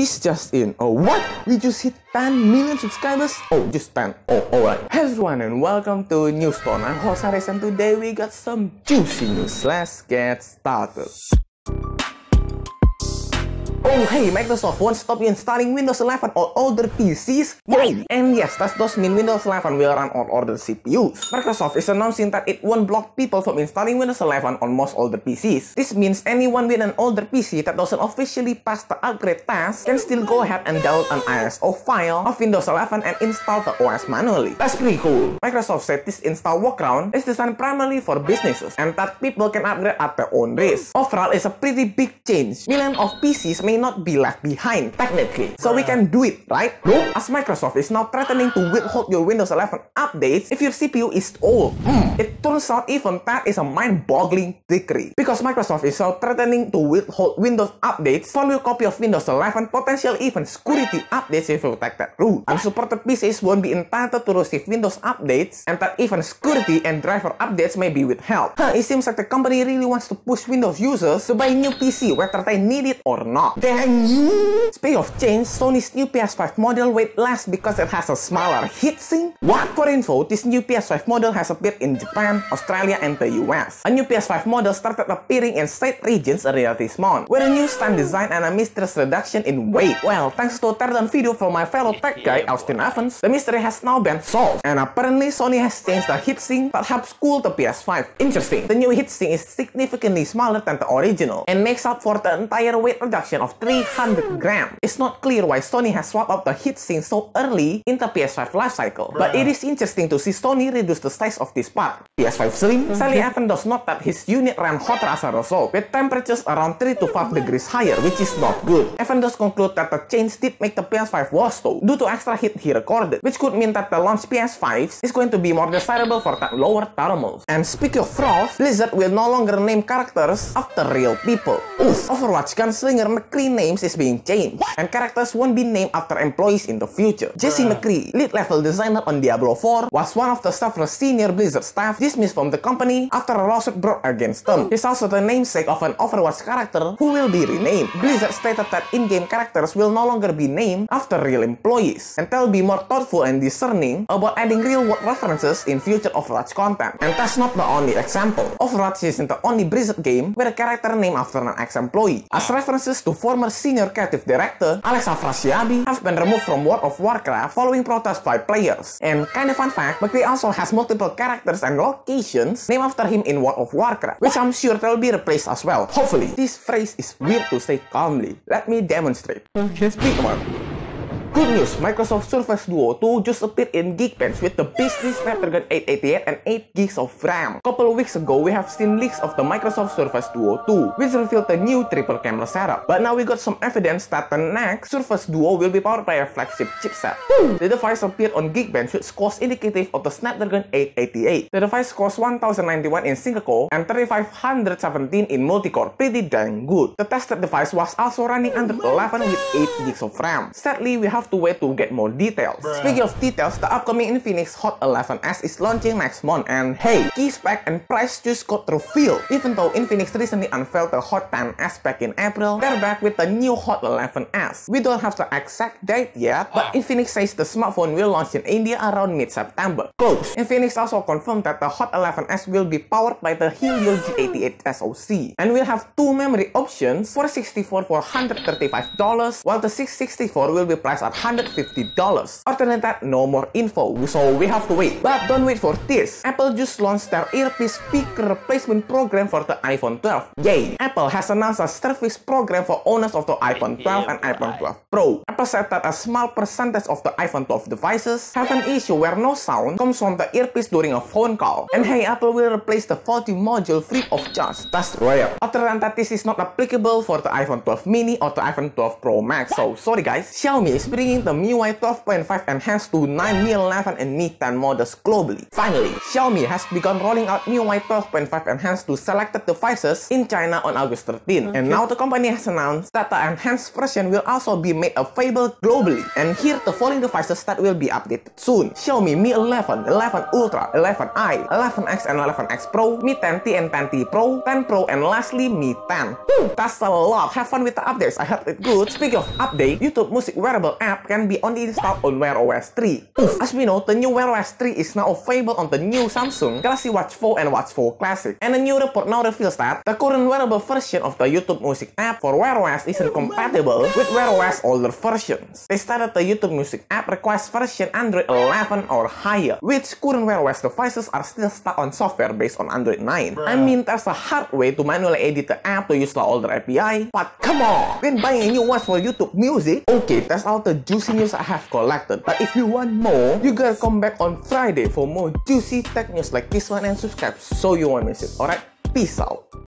This just in. Oh, what? We just hit 10 million subscribers? Oh, just 10. Oh, alright. Hey everyone and welcome to News Phone. I'm host Haris and today we got some juicy news. Let's get started. Oh hey, Microsoft won't stop you installing Windows 11 on older PCs? Yay! And yes, that does mean Windows 11 will run on older CPUs. Microsoft is announcing that it won't block people from installing Windows 11 on most older PCs. This means anyone with an older PC that doesn't officially pass the upgrade test can still go ahead and download an ISO file of Windows 11 and install the OS manually. That's pretty cool. Microsoft said this install workaround is designed primarily for businesses and that people can upgrade at their own risk. Overall, it's a pretty big change. Millions of PCs may not be left behind technically, so we can do it, right? Nope, as Microsoft is now threatening to withhold your Windows 11 updates if your CPU is old. It turns out even that is a mind-boggling decree, because Microsoft is now threatening to withhold Windows updates from your copy of Windows 11, potential even security updates if you take that route. Unsupported PCs won't be entitled to receive Windows updates, and that even security and driver updates may be withheld. It seems like the company really wants to push Windows users to buy a new PC whether they need it or not. Speaking of change, Sony's new PS5 model weighs less because it has a smaller heatsink. What? For info, this new PS5 model has appeared in Japan, Australia, and the US. A new PS5 model started appearing in state regions earlier this month, with a new stand design and a mysterious reduction in weight. Well, thanks to a teardown video from my fellow tech guy, Austin Evans, the mystery has now been solved. And apparently, Sony has changed the heatsink that helps cool the PS5. Interesting, the new heatsink is significantly smaller than the original, and makes up for the entire weight reduction of 300 grams. It's not clear why Sony has swapped out the heatsink so early in the PS5 lifecycle, but it is interesting to see Sony reduce the size of this part. PS5 Slim, sadly Evan does not that his unit ran hotter as a result, with temperatures around 3 to 5 degrees higher, which is not good. Evan does conclude that the change did make the PS5 worse though, due to extra heat he recorded, which could mean that the launch PS5s is going to be more desirable for that lower thermals. And speaking of froth, Blizzard will no longer name characters after real people. Oof, Overwatch gunslinger McCree names is being changed, and characters won't be named after employees in the future. Jesse McCree, lead level designer on Diablo 4, was one of the several senior Blizzard staff dismissed from the company after a lawsuit brought against them. He's also the namesake of an Overwatch character who will be renamed. Blizzard stated that in-game characters will no longer be named after real employees, and they'll be more thoughtful and discerning about adding real-world references in future Overwatch content. And that's not the only example. Overwatch isn't the only Blizzard game with a character named after an ex-employee, as references to former senior creative director Alexa Frasiabi have been removed from World of Warcraft following protests by players. And kind of fun fact, McCree also has multiple characters and locations named after him in World of Warcraft, which I'm sure they'll be replaced as well. Hopefully. This phrase is weird to say calmly. Let me demonstrate. Speak about it. Good news, Microsoft Surface Duo 2 just appeared in GeekBench with the beastly Snapdragon 888 and 8 gigs of RAM. Couple of weeks ago, we have seen leaks of the Microsoft Surface Duo 2, which revealed the new triple camera setup. But now we got some evidence that the next Surface Duo will be powered by a flagship chipset. The device appeared on GeekBench with scores indicative of the Snapdragon 888. The device scores 1091 in single-core and 3517 in multi-core, pretty dang good. The tested device was also running under 11 with 8 gigs of RAM. Sadly, we have to wait to get more details. Speaking of details, the upcoming Infinix Hot 11s is launching next month, and hey, key spec and price just got revealed. Even though Infinix recently unveiled the Hot 10s back in April, they're back with the new Hot 11s. We don't have the exact date yet, but Infinix says the smartphone will launch in India around mid-September. Close. Infinix also confirmed that the Hot 11s will be powered by the Helio G88 SoC, and will have two memory options, 464 for $135, while the 664 will be priced at $150. Other than that, no more info, so we have to wait. But don't wait for this. Apple just launched their Earpiece Speaker Replacement Program for the iPhone 12. Yay! Apple has announced a service program for owners of the iPhone 12 and iPhone 12 Pro. Apple said that a small percentage of the iPhone 12 devices have an issue where no sound comes from the earpiece during a phone call. And hey, Apple will replace the faulty module free of charge. That's rare. Other than that, this is not applicable for the iPhone 12 mini or the iPhone 12 Pro Max. So sorry guys, Xiaomi is pretty bringing the MIUI 12.5 enhanced to 9, Mi 11, and Mi 10 models globally. Finally, Xiaomi has begun rolling out MIUI 12.5 enhanced to selected devices in China on August 13, and now the company has announced that the enhanced version will also be made available globally. And here the following devices that will be updated soon: Xiaomi Mi 11, 11 Ultra, 11i, 11X and 11X Pro, Mi 10T and 10T Pro, 10 Pro, and lastly Mi 10. That's a lot. Have fun with the updates. I heard it good. Speaking of update, YouTube Music Wearable app can be only installed on Wear OS 3. As we know, the new Wear OS 3 is now available on the new Samsung Galaxy Watch 4 and Watch 4 Classic. And a new report now reveals that the current wearable version of the YouTube Music app for Wear OS isn't compatible with Wear OS older versions. They stated the YouTube Music app requires version Android 11 or higher, which current Wear OS devices are still stuck on software based on Android 9. I mean, there's a hard way to manually edit the app to use the older API, but come on, when buying a new watch for YouTube Music? Okay, that's all the juicy news I have collected, but if you want more, you gotta come back on Friday for more juicy tech news like this one and subscribe so you won't miss it. Alright, peace out.